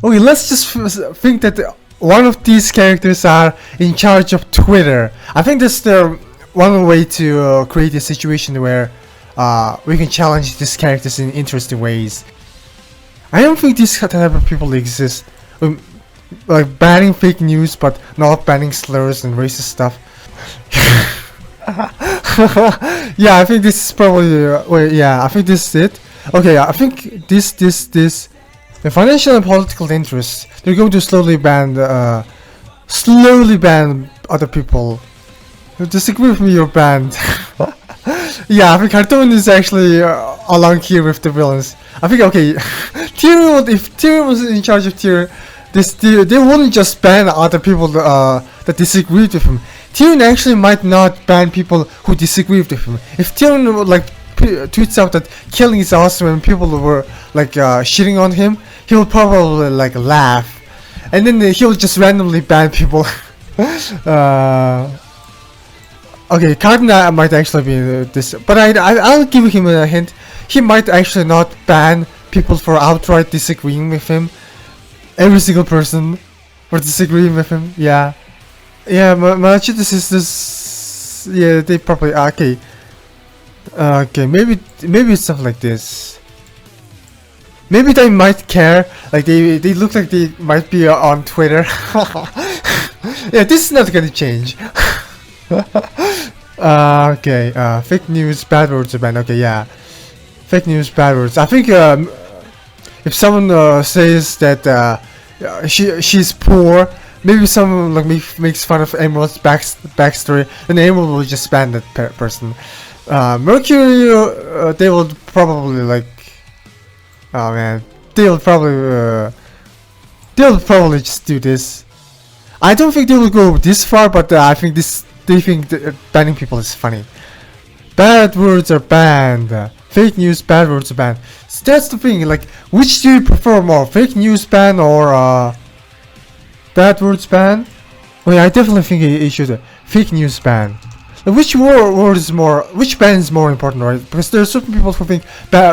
Okay, let's just think that one of these characters are in charge of Twitter. I think that's the one way to create a situation where we can challenge these characters in interesting ways. I don't think this type of people exist. Like banning fake news but not banning slurs and racist stuff. Yeah, I think this is probably I think this is it. Okay, I think this the financial and political interests, they're going to slowly ban other people who disagree with me. You're banned. Yeah, I think Cartoon is actually along here with the villains. I think okay, if Tyrion was in charge of Tyrion, they wouldn't just ban other people that disagreed with him. Tyrion actually might not ban people who disagree with him. If Tyrion would like tweets out that killing is awesome and people were like shitting on him, he will probably like laugh, and then he'll just randomly ban people. Okay, Cardinal might actually be this, but I'll give him a hint. He might actually not ban people for outright disagreeing with him. Every single person for disagreeing with him. Yeah, Malachi's sisters. Yeah, they probably okay. Okay, maybe it's stuff like this. Maybe they might care. Like they look like they might be on Twitter. Yeah, this is not gonna change. Okay, fake news, bad words are banned. Okay, yeah, fake news, bad words. I think if someone says that she's poor, maybe someone like makes fun of Emerald's backstory, then Emerald will just ban that person. Mercury, they will probably like, oh man, they'll probably just do this. I don't think they will go this far, but I think they think that banning people is funny. Bad words are banned. Fake news, bad words are banned. So that's the thing. Like, which do you prefer more? Fake news ban or bad words ban? Well, yeah, I definitely think it should fake news ban. Like, which word is more? Which ban is more important, right? Because there are certain people who think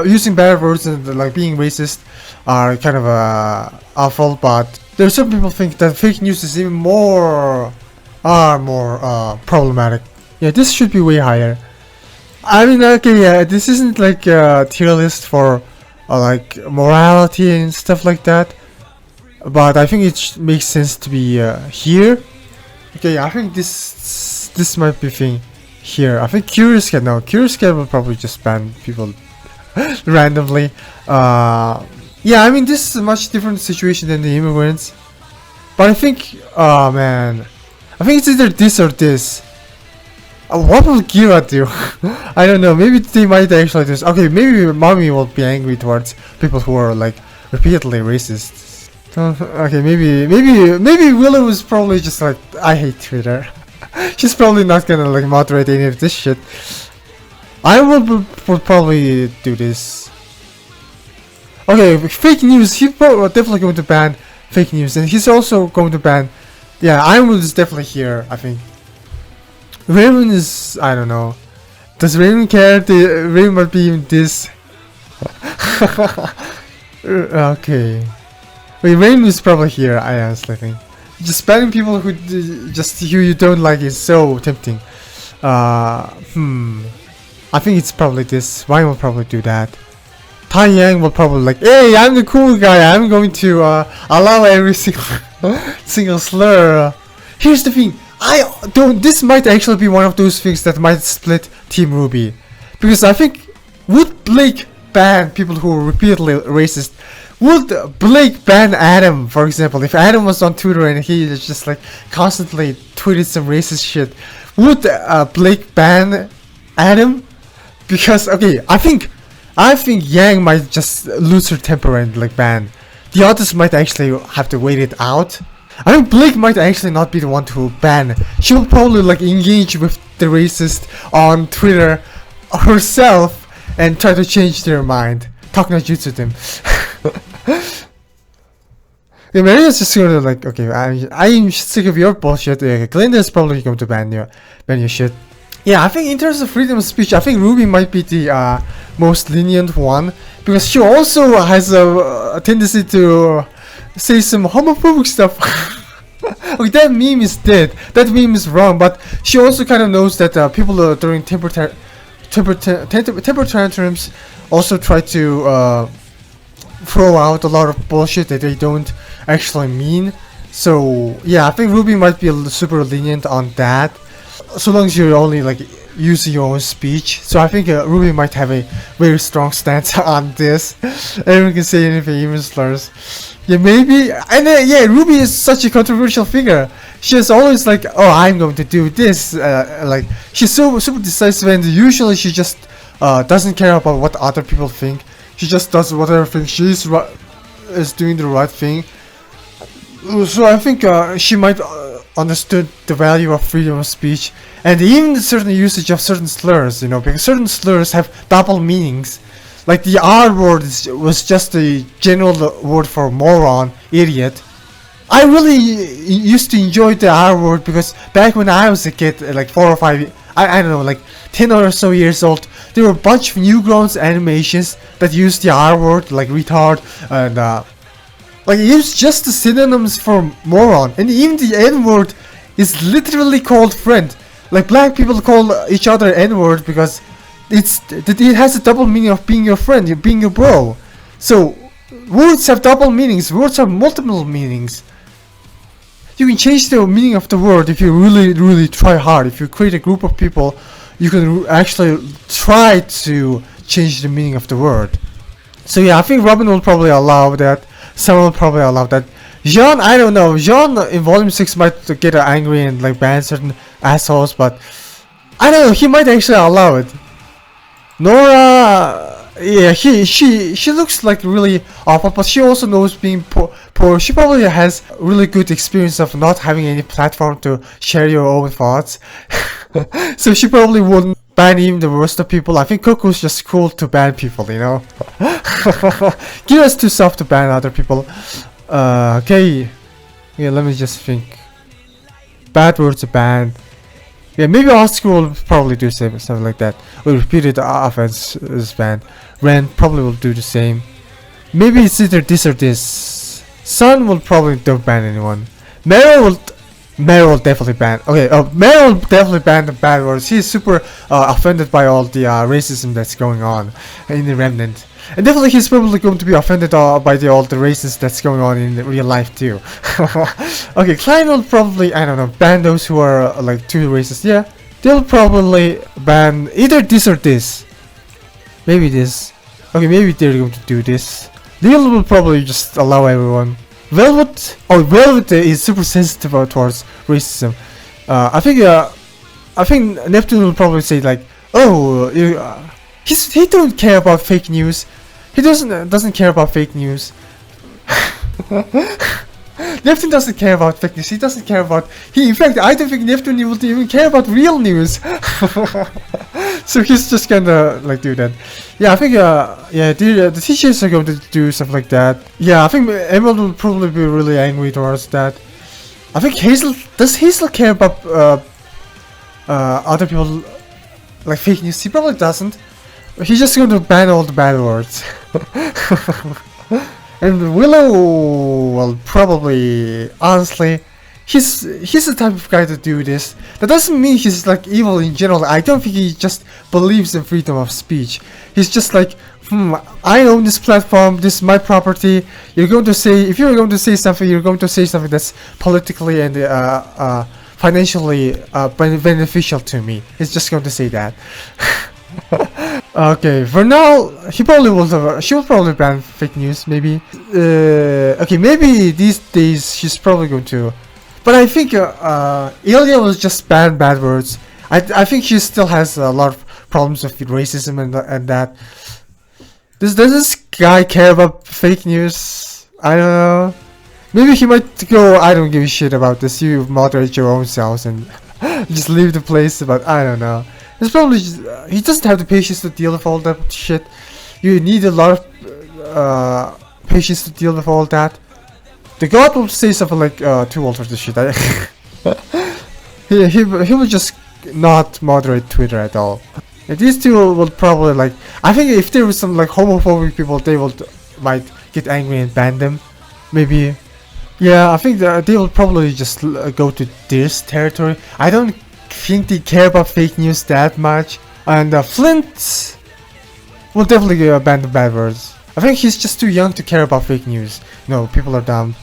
using bad words and like being racist are kind of awful, but there are some people who think that fake news is even more problematic. Yeah, this should be way higher. I mean, okay, yeah, this isn't like a tier list for like morality and stuff like that, but I think it makes sense to be here. Okay, I think this might be thing here. I think Curious Cat. No, Curious Cat will probably just ban people randomly. Yeah, I mean, this is a much different situation than the immigrants, but I think, oh man, I think it's either this or this. What will Kira do? I don't know. Maybe they might actually do this. Okay, maybe mommy will be angry towards people who are like repeatedly racist. Okay, maybe Willow is probably just like, I hate Twitter. She's probably not gonna like moderate any of this shit. I would probably do this. Okay, fake news. He's definitely going to ban fake news, and he's also going to ban. Yeah, Ironwood is definitely here, I think. Raven is, I don't know. Does Raven care? Raven might be in this. Okay. Wait, Raven is probably here, I honestly think. Just banning people who you don't like is so tempting. I think it's probably this. Ryan will probably do that. Tai Yang will probably like, hey, I'm the cool guy. I'm going to allow every single slur. Here's the thing. This might actually be one of those things that might split Team RWBY, because I think would Blake ban people who are repeatedly racist? Would Blake ban Adam, for example? If Adam was on Twitter and he just like constantly tweeted some racist shit, would Blake ban Adam? Because okay, I think Yang might just lose her temper and like ban. The others might actually have to wait it out. I think Blake might actually not be the one to ban. She will probably like engage with the racist on Twitter herself and try to change their mind. Talk Najutsu them. Yeah, Maria's just gonna like, okay, I'm sick of your bullshit. Glinda's probably going to ban your shit. Yeah, I think in terms of freedom of speech, I think RWBY might be the most lenient one, because she also has a tendency to say some homophobic stuff. Okay, that meme is dead. That meme is wrong. But she also kind of knows that people during temper tantrums also try to throw out a lot of bullshit that they don't actually mean. So yeah, I think RWBY might be super lenient on that, so long as you're only like using your own speech. So I think RWBY might have a very strong stance on this. Everyone can say anything, even slurs. Yeah, maybe. And yeah, RWBY is such a controversial figure. She's always like, oh, I'm going to do this. Like, she's so super decisive, and usually she just doesn't care about what other people think. She just does whatever thing she's is doing the right thing. So I think she might understood the value of freedom of speech, and even certain usage of certain slurs, you know, because certain slurs have double meanings. Like the R word was just a general word for moron, idiot. I really used to enjoy the R word because back when I was a kid, like 4 or 5, I don't know, like 10 or so years old, there were a bunch of Newgrounds animations that used the R word, like retard, and like it was just the synonyms for moron. And even the N word is literally called friend. Like black people call each other N word because it has a double meaning of being your friend, being your bro. So words have double meanings. Words have multiple meanings. You can change the meaning of the word if you really try hard. If you create a group of people, you can actually try to change the meaning of the word. So yeah, I think Robin will probably allow that. Someone will probably allow that. Jean, I don't know. Jean in Volume 6 might get angry and like ban certain assholes, but I don't know. He might actually allow it. Nora, yeah, she looks like really awful, but she also knows being poor. She probably has really good experience of not having any platform to share your own thoughts. So she probably wouldn't ban even the worst of people. I think Coco's just cool to ban people, you know. Kira's too soft to ban other people. Okay, yeah, let me just think. Bad words are banned. Yeah, maybe Oscar will probably do something like that. Or repeated offense is banned. Ren probably will do the same. Maybe it's either this or this. Sun will probably don't ban anyone. Meryl will definitely ban. Okay, Meryl will definitely ban the bad words. He's super offended by all the racism that's going on in the Remnant. And definitely he's probably going to be offended by all the racism that's going on in real life too. Okay, Klein will probably, I don't know, ban those who are like too racist. Yeah, they'll probably ban either this or this. Maybe this. Okay, maybe they're going to do this. Neil will probably just allow everyone. Velvet is super sensitive towards racism. I think Neptune will probably say like, oh, he don't care about fake news. He doesn't care about fake news. Neptune doesn't care about fake news. He doesn't care about. In fact, I don't think Neptune would even care about real news. So he's just gonna like do that. Yeah, I think yeah, the teachers are going to do something like that. Yeah, I think Emerald will probably be really angry towards that. I think does Hazel care about other people like fake news? He probably doesn't. He's just going to ban all the bad words. And Willow will probably, honestly, he's the type of guy to do this. That doesn't mean he's like evil in general. I don't think he just believes in freedom of speech. He's just like, I own this platform, this is my property. You're going to say, if you're going to say something, you're going to say something that's politically and financially beneficial to me. He's just going to say that. Okay, for now, she will probably ban fake news, maybe. Okay, maybe these days she's probably going to. But I think Ilya will just ban bad words. I think she still has a lot of problems with racism and that. Does this guy care about fake news? I don't know. Maybe he might go, I don't give a shit about this, you moderate your own selves and just leave the place, but I don't know. It's probably just, he doesn't have the patience to deal with all that shit. You need a lot of patience to deal with all that. The god will say something like too old for this shit. He will just not moderate Twitter at all. And these two will probably like, I think if there was some like homophobic people, they might get angry and ban them. Maybe. Yeah, I think they will probably just go to this territory. I don't think they care about fake news that much. And Flint will definitely ban the bad words. I think he's just too young to care about fake news. No, people are dumb.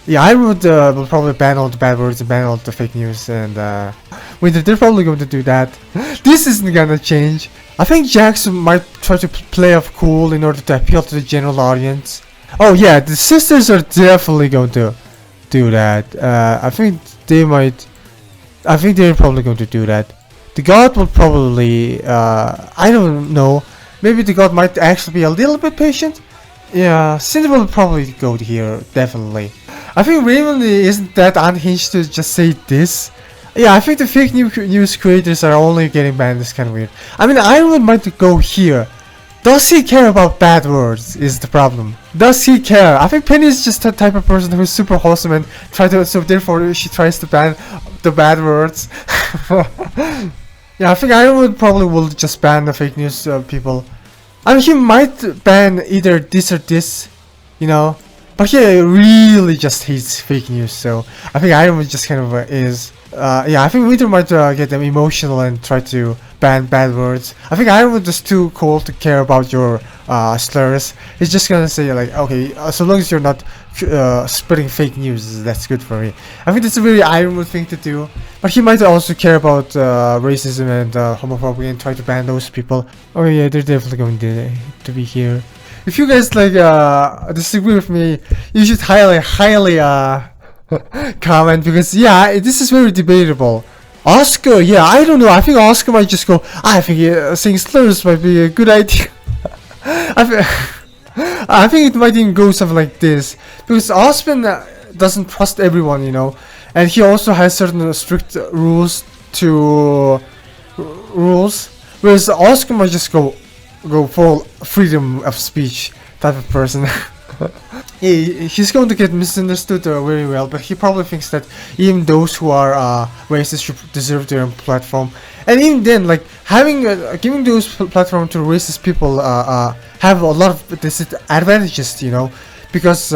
Yeah, Ironwood will probably ban all the bad words and ban all the fake news, and they're probably going to do that. This isn't gonna change. I think Jackson might try to play off cool in order to appeal to the general audience. Oh yeah, the sisters are definitely going to do that. I think they're probably going to do that. The god will probably, I don't know. Maybe the god might actually be a little bit patient. Yeah, Cinder will probably go here, definitely. I think Raymond isn't that unhinged to just say this. Yeah, I think the fake news creators are only getting banned. It's kind of weird. I mean, Ironwood might go here. Does he care about bad words is the problem. Does he care? I think Penny is just the type of person who's super wholesome and so therefore she tries to ban the bad words. Yeah, I think Ironwood probably will just ban the fake news people. I mean, he might ban either this or this, you know, but he really just hates fake news, so I think Ironwood just kind of is. Yeah, I think Winter might get them emotional and try to ban bad words. I think Ironwood is too cool to care about your slurs. He's just gonna say like, okay, so long as you're not spreading fake news, that's good for me. I think that's a very Ironwood thing to do. But he might also care about racism and homophobia and try to ban those people. Oh yeah, they're definitely going to be here. If you guys like disagree with me, you should highly comment, because yeah, this is very debatable. Oscar, yeah, I don't know. I think Oscar might just go, I think saying slurs might be a good idea. I think it might even go something like this, because Osman doesn't trust everyone, you know, and he also has certain strict rules, whereas Oscar might just go full freedom of speech type of person. He's going to get misunderstood very well, but he probably thinks that even those who are racist should deserve their own platform. And even then, like having giving those platform to racist people have a lot of disadvantages, you know, because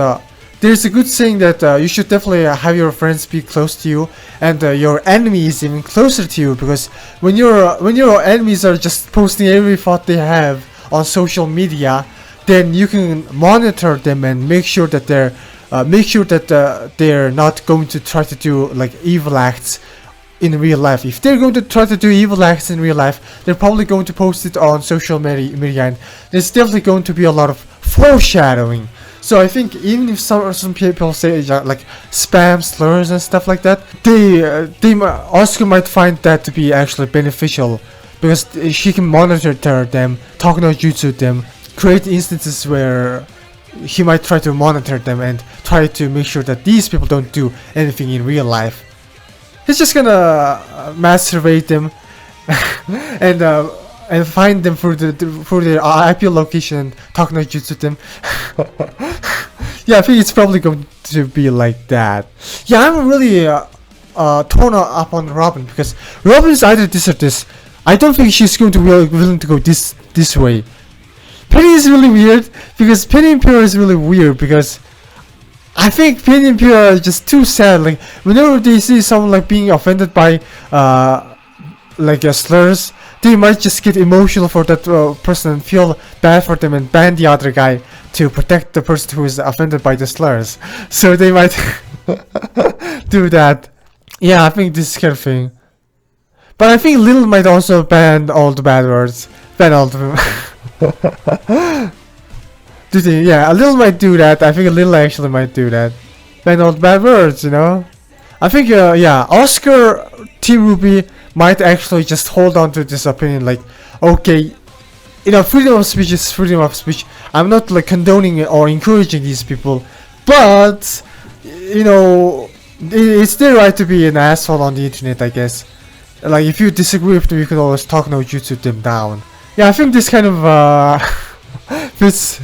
there's a good saying that you should definitely have your friends be close to you, and your enemies even closer to you, because when your enemies are just posting every thought they have on social media, then you can monitor them and make sure that they're not going to try to do like evil acts in real life. If they're going to try to do evil acts in real life, they're probably going to post it on social media, and there's definitely going to be a lot of foreshadowing. So I think even if some people say like spam slurs and stuff like that, Oscar might find that to be actually beneficial, because she can monitor them, talk no jutsu them, create instances where he might try to monitor them and try to make sure that these people don't do anything in real life. He's just gonna masturbate them and find them through their IP location and talk no jutsu them. Yeah, I think it's probably going to be like that. Yeah, I'm really torn up on Robin, because Robin is either this or this. I don't think she's going to be willing to go this way. Penny is really weird, because Penny and Pure is really weird, because I think Penny and Pure are just too sad. Like whenever they see someone like being offended by slurs, they might just get emotional for that person and feel bad for them and ban the other guy to protect the person who is offended by the slurs. So they might do that. Yeah, I think this kind of thing. But I think Lil might also ban all the bad words. Ban all of them. Yeah, a Lil might do that. I think a Lil actually might do that. Ban all the bad words, you know. I think yeah, Oscar Team RWBY might actually just hold on to this opinion, like, okay, you know, freedom of speech is freedom of speech. I'm not like condoning or encouraging these people, but you know, it's their right to be an asshole on the internet, I guess. Like if you disagree with them, you can always talk no jutsu them down. Yeah, I think this kind of fits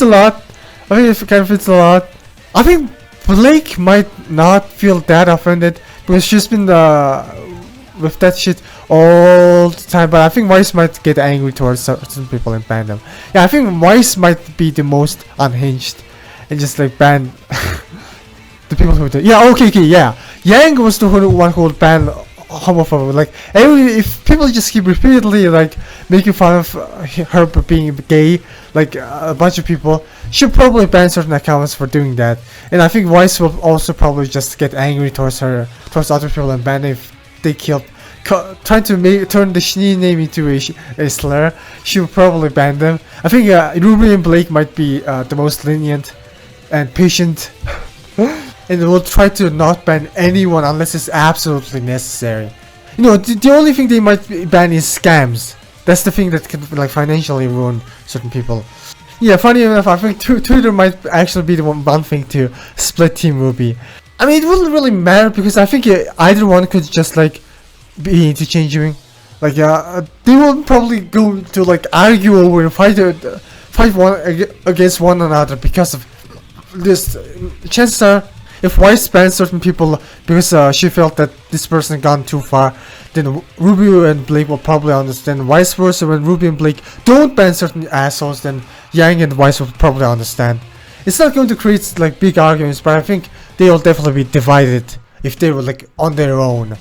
a lot. I think it kind of fits a lot. I think Blake might not feel that offended, because she's been with that shit all the time. But I think Weiss might get angry towards certain people and ban them. Yeah, I think Weiss might be the most unhinged and just like ban the people who did. Yeah, okay, yeah. Yang was the one who would ban homophobic. Like, if people just keep repeatedly like making fun of her for being gay, like a bunch of people, she'll probably ban certain accounts for doing that. And I think Vice will also probably just get angry towards her, towards other people, and ban if they killed. Trying to turn the Shnee name into a slur, she will probably ban them. I think RWBY and Blake might be the most lenient and patient, and will try to not ban anyone unless it's absolutely necessary. You know, the only thing they might ban is scams. That's the thing that can like financially ruin certain people. Yeah, funny enough, I think Twitter might actually be the one thing to split Team RWBY. I mean, it wouldn't really matter because I think either one could just like be interchanging. Like they will probably go to like argue over and fight one against one another because of this. Chances are, if Weiss bans certain people because she felt that this person gone too far, then RWBY and Blake will probably understand. Vice versa, when RWBY and Blake don't ban certain assholes, then Yang and Weiss will probably understand. It's not going to create like big arguments, but I think they will definitely be divided if they were like on their own.